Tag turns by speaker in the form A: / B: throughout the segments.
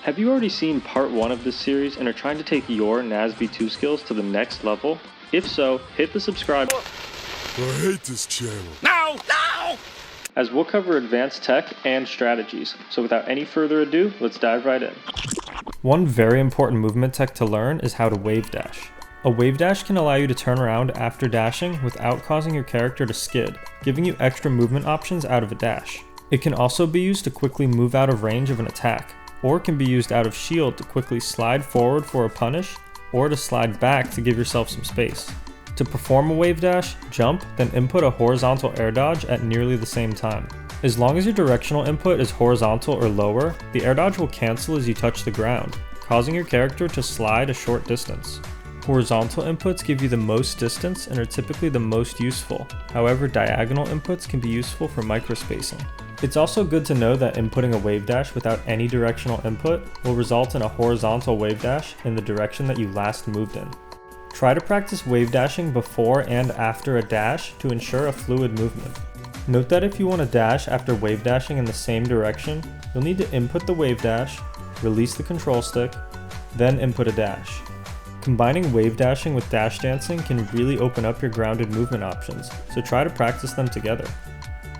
A: Have you already seen part 1 of this series and are trying to take your NASB 2 skills to the next level? If so, hit the subscribe.
B: I hate this channel.
C: No! No!
A: As we'll cover advanced tech and strategies. So without any further ado, let's dive right in. One very important movement tech to learn is how to wave dash. A wave dash can allow you to turn around after dashing without causing your character to skid, giving you extra movement options out of a dash. It can also be used to quickly move out of range of an attack, or can be used out of shield to quickly slide forward for a punish, or to slide back to give yourself some space. To perform a wave dash, jump, then input a horizontal air dodge at nearly the same time. As long as your directional input is horizontal or lower, the air dodge will cancel as you touch the ground, causing your character to slide a short distance. Horizontal inputs give you the most distance and are typically the most useful. However, diagonal inputs can be useful for microspacing. It's also good to know that inputting a wave dash without any directional input will result in a horizontal wave dash in the direction that you last moved in. Try to practice wave dashing before and after a dash to ensure a fluid movement. Note that if you want to dash after wave dashing in the same direction, you'll need to input the wave dash, release the control stick, then input a dash. Combining wave dashing with dash dancing can really open up your grounded movement options, so try to practice them together.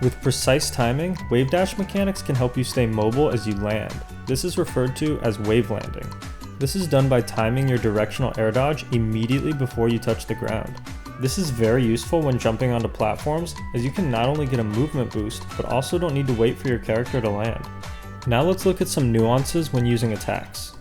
A: With precise timing, wave dash mechanics can help you stay mobile as you land. This is referred to as wavelanding. This is done by timing your directional air dodge immediately before you touch the ground. This is very useful when jumping onto platforms, as you can not only get a movement boost, but also don't need to wait for your character to land. Now let's look at some nuances when using attacks.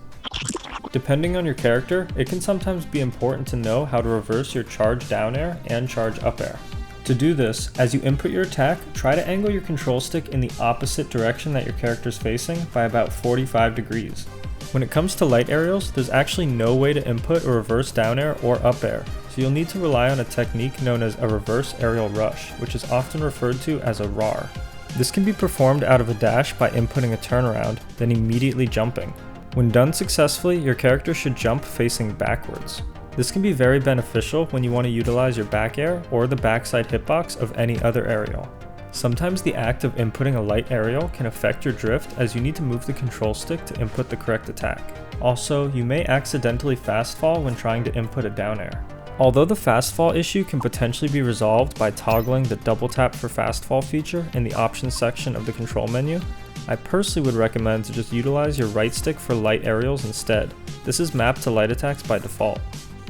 A: Depending on your character, it can sometimes be important to know how to reverse your charge down air and charge up air. To do this, as you input your attack, try to angle your control stick in the opposite direction that your character is facing by about 45 degrees. When it comes to light aerials, there's actually no way to input or reverse down air or up air, so you'll need to rely on a technique known as a reverse aerial rush, which is often referred to as a RAR. This can be performed out of a dash by inputting a turnaround, then immediately jumping. When done successfully, your character should jump facing backwards. This can be very beneficial when you want to utilize your back air or the backside hitbox of any other aerial. Sometimes the act of inputting a light aerial can affect your drift, as you need to move the control stick to input the correct attack. Also, you may accidentally fast fall when trying to input a down air. Although the fast fall issue can potentially be resolved by toggling the double tap for fast fall feature in the options section of the control menu, I personally would recommend to just utilize your right stick for light aerials instead. This is mapped to light attacks by default.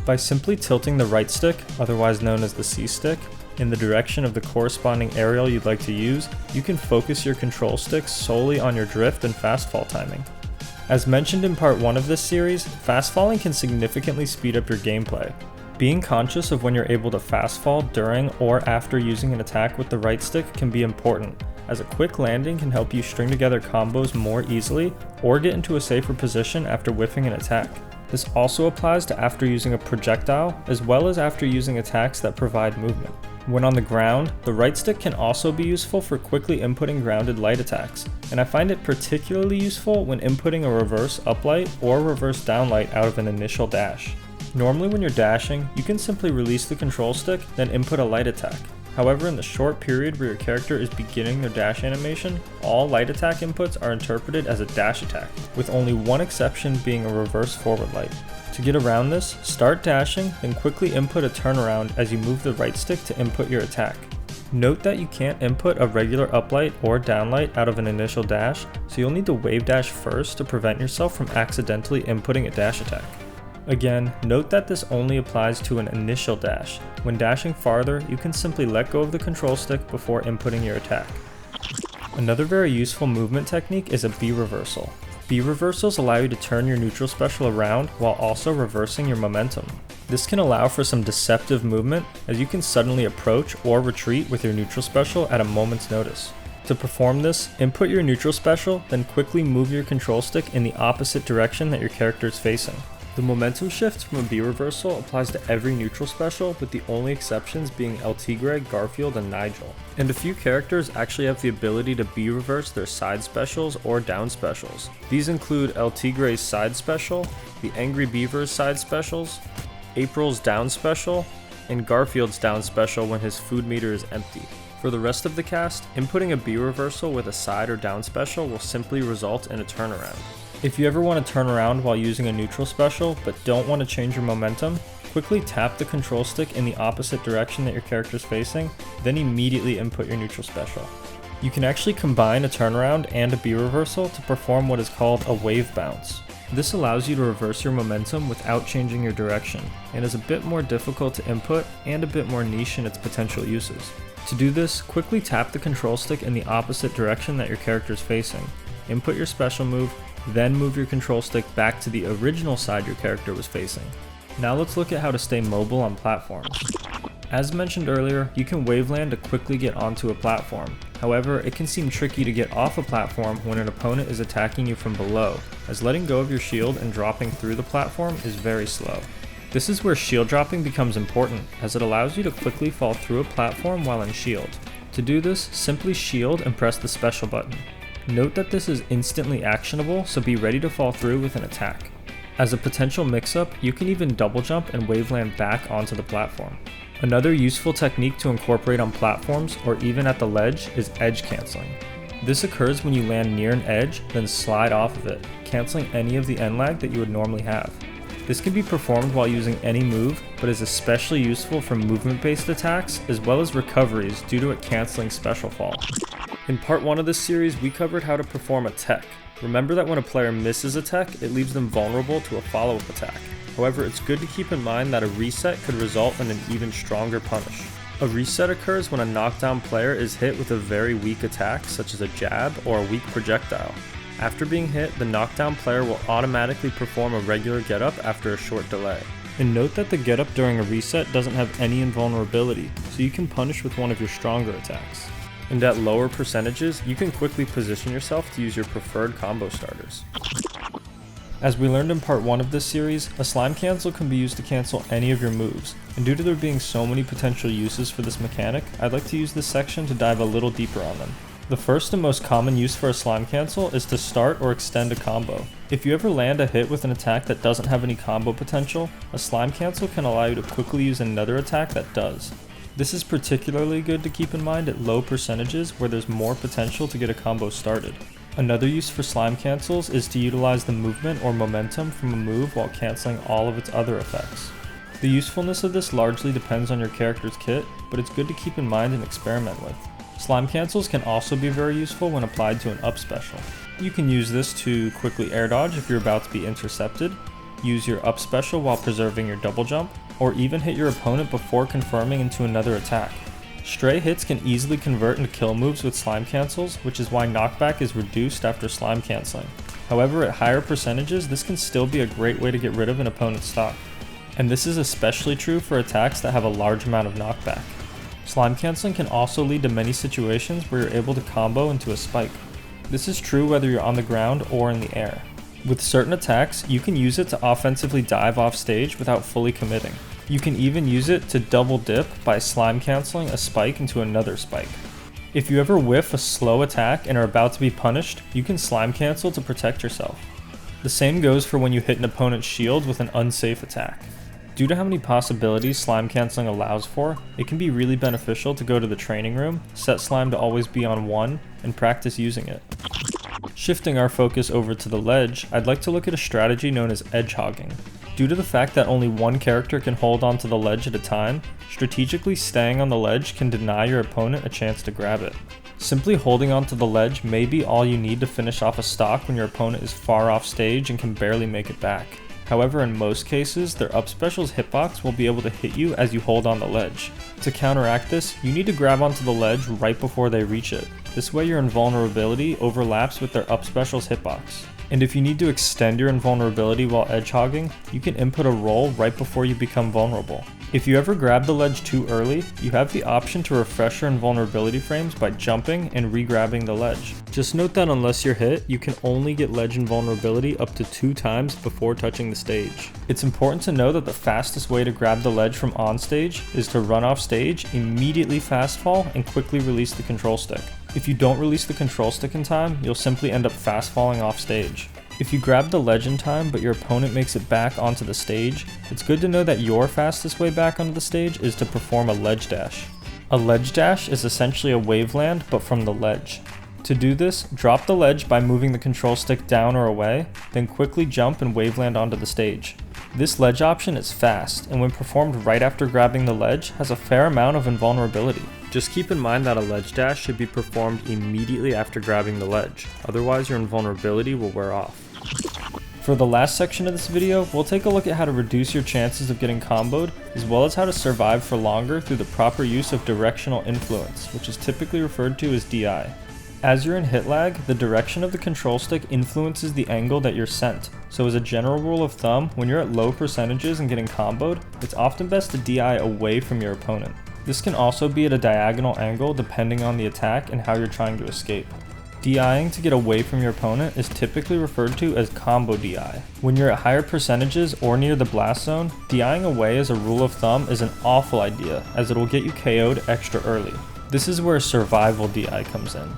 A: By simply tilting the right stick, otherwise known as the C stick, in the direction of the corresponding aerial you'd like to use, you can focus your control stick solely on your drift and fast fall timing. As mentioned in part 1 of this series, fast falling can significantly speed up your gameplay. Being conscious of when you're able to fast fall during or after using an attack with the right stick can be important, as a quick landing can help you string together combos more easily or get into a safer position after whiffing an attack. This also applies to after using a projectile, as well as after using attacks that provide movement. When on the ground, the right stick can also be useful for quickly inputting grounded light attacks, and I find it particularly useful when inputting a reverse uplight or reverse downlight out of an initial dash. Normally when you're dashing, you can simply release the control stick, then input a light attack. However, in the short period where your character is beginning their dash animation, all light attack inputs are interpreted as a dash attack, with only one exception being a reverse forward light. To get around this, start dashing, then quickly input a turnaround as you move the right stick to input your attack. Note that you can't input a regular uplight or downlight out of an initial dash, so you'll need to wave dash first to prevent yourself from accidentally inputting a dash attack. Again, note that this only applies to an initial dash. When dashing farther, you can simply let go of the control stick before inputting your attack. Another very useful movement technique is a B reversal. B reversals allow you to turn your neutral special around while also reversing your momentum. This can allow for some deceptive movement, as you can suddenly approach or retreat with your neutral special at a moment's notice. To perform this, input your neutral special, then quickly move your control stick in the opposite direction that your character is facing. The momentum shift from a B reversal applies to every neutral special, with the only exceptions being El Tigre, Garfield, and Nigel. And a few characters actually have the ability to B reverse their side specials or down specials. These include El Tigre's side special, the Angry Beaver's side specials, April's down special, and Garfield's down special when his food meter is empty. For the rest of the cast, inputting a B reversal with a side or down special will simply result in a turnaround. If you ever want to turn around while using a neutral special but don't want to change your momentum, quickly tap the control stick in the opposite direction that your character is facing, then immediately input your neutral special. You can actually combine a turnaround and a B reversal to perform what is called a wave bounce. This allows you to reverse your momentum without changing your direction, and is a bit more difficult to input and a bit more niche in its potential uses. To do this, quickly tap the control stick in the opposite direction that your character is facing, input your special move, then move your control stick back to the original side your character was facing. Now let's look at how to stay mobile on platforms. As mentioned earlier, you can waveland to quickly get onto a platform. However, it can seem tricky to get off a platform when an opponent is attacking you from below, as letting go of your shield and dropping through the platform is very slow. This is where shield dropping becomes important, as it allows you to quickly fall through a platform while in shield. To do this, simply shield and press the special button. Note that this is instantly actionable, so be ready to fall through with an attack. As a potential mix-up, you can even double jump and waveland back onto the platform. Another useful technique to incorporate on platforms, or even at the ledge, is edge canceling. This occurs when you land near an edge, then slide off of it, canceling any of the end lag that you would normally have. This can be performed while using any move, but is especially useful for movement-based attacks, as well as recoveries due to it canceling special fall. In part 1 of this series, we covered how to perform a tech. Remember that when a player misses a tech, it leaves them vulnerable to a follow-up attack. However, it's good to keep in mind that a reset could result in an even stronger punish. A reset occurs when a knockdown player is hit with a very weak attack, such as a jab or a weak projectile. After being hit, the knockdown player will automatically perform a regular getup after a short delay. And note that the getup during a reset doesn't have any invulnerability, so you can punish with one of your stronger attacks. And at lower percentages, you can quickly position yourself to use your preferred combo starters. As we learned in part 1 of this series, a slime cancel can be used to cancel any of your moves, and due to there being so many potential uses for this mechanic, I'd like to use this section to dive a little deeper on them. The first and most common use for a slime cancel is to start or extend a combo. If you ever land a hit with an attack that doesn't have any combo potential, a slime cancel can allow you to quickly use another attack that does. This is particularly good to keep in mind at low percentages where there's more potential to get a combo started. Another use for slime cancels is to utilize the movement or momentum from a move while canceling all of its other effects. The usefulness of this largely depends on your character's kit, but it's good to keep in mind and experiment with. Slime cancels can also be very useful when applied to an up special. You can use this to quickly air dodge if you're about to be intercepted, use your up special while preserving your double jump, or even hit your opponent before confirming into another attack. Stray hits can easily convert into kill moves with slime cancels, which is why knockback is reduced after slime canceling. However, at higher percentages, this can still be a great way to get rid of an opponent's stock. And this is especially true for attacks that have a large amount of knockback. Slime canceling can also lead to many situations where you're able to combo into a spike. This is true whether you're on the ground or in the air. With certain attacks, you can use it to offensively dive off stage without fully committing. You can even use it to double dip by slime canceling a spike into another spike. If you ever whiff a slow attack and are about to be punished, you can slime cancel to protect yourself. The same goes for when you hit an opponent's shield with an unsafe attack. Due to how many possibilities slime canceling allows for, it can be really beneficial to go to the training room, set slime to always be on 1, and practice using it. Shifting our focus over to the ledge, I'd like to look at a strategy known as edge hogging. Due to the fact that only one character can hold onto the ledge at a time, strategically staying on the ledge can deny your opponent a chance to grab it. Simply holding onto the ledge may be all you need to finish off a stock when your opponent is far off stage and can barely make it back. However, in most cases, their up special's hitbox will be able to hit you as you hold on the ledge. To counteract this, you need to grab onto the ledge right before they reach it. This way your invulnerability overlaps with their up special's hitbox. And if you need to extend your invulnerability while edge hogging, you can input a roll right before you become vulnerable. If you ever grab the ledge too early, you have the option to refresh your invulnerability frames by jumping and re-grabbing the ledge. Just note that unless you're hit, you can only get ledge invulnerability up to 2 times before touching the stage. It's important to know that the fastest way to grab the ledge from on stage is to run off stage, immediately fast fall, and quickly release the control stick. If you don't release the control stick in time, you'll simply end up fast falling off stage. If you grab the ledge in time but your opponent makes it back onto the stage, it's good to know that your fastest way back onto the stage is to perform a ledge dash. A ledge dash is essentially a waveland but from the ledge. To do this, drop the ledge by moving the control stick down or away, then quickly jump and waveland onto the stage. This ledge option is fast, and when performed right after grabbing the ledge, has a fair amount of invulnerability. Just keep in mind that a ledge dash should be performed immediately after grabbing the ledge, otherwise your invulnerability will wear off. For the last section of this video, we'll take a look at how to reduce your chances of getting comboed, as well as how to survive for longer through the proper use of Directional Influence, which is typically referred to as DI. As you're in hit lag, the direction of the control stick influences the angle that you're sent, so as a general rule of thumb, when you're at low percentages and getting comboed, it's often best to DI away from your opponent. This can also be at a diagonal angle depending on the attack and how you're trying to escape. DIing to get away from your opponent is typically referred to as combo DI. When you're at higher percentages or near the blast zone, DIing away as a rule of thumb is an awful idea, as it will get you KO'd extra early. This is where survival DI comes in.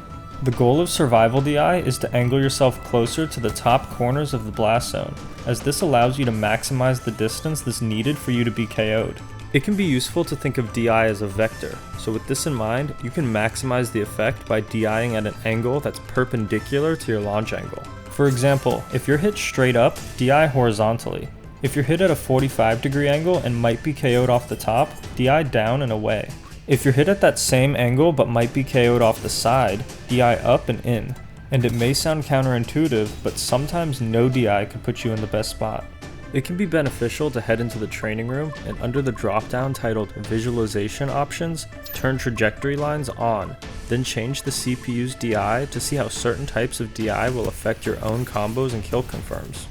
A: The goal of survival DI is to angle yourself closer to the top corners of the blast zone, as this allows you to maximize the distance that's needed for you to be KO'd. It can be useful to think of DI as a vector, so with this in mind, you can maximize the effect by DIing at an angle that's perpendicular to your launch angle. For example, if you're hit straight up, DI horizontally. If you're hit at a 45-degree angle and might be KO'd off the top, DI down and away. If you're hit at that same angle but might be KO'd off the side, DI up and in. And it may sound counterintuitive, but sometimes no DI could put you in the best spot. It can be beneficial to head into the training room and under the drop-down titled Visualization Options, turn trajectory lines on, then change the CPU's DI to see how certain types of DI will affect your own combos and kill confirms.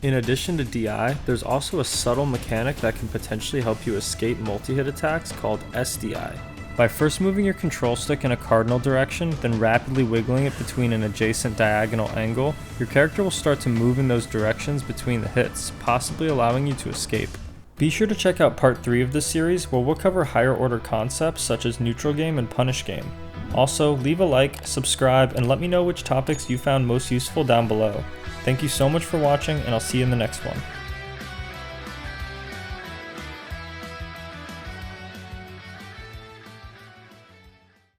A: In addition to DI, there's also a subtle mechanic that can potentially help you escape multi-hit attacks called SDI. By first moving your control stick in a cardinal direction, then rapidly wiggling it between an adjacent diagonal angle, your character will start to move in those directions between the hits, possibly allowing you to escape. Be sure to check out part 3 of this series, where we'll cover higher order concepts such as neutral game and punish game. Also, leave a like, subscribe, and let me know which topics you found most useful down below. Thank you so much for watching, and I'll see you in the next one.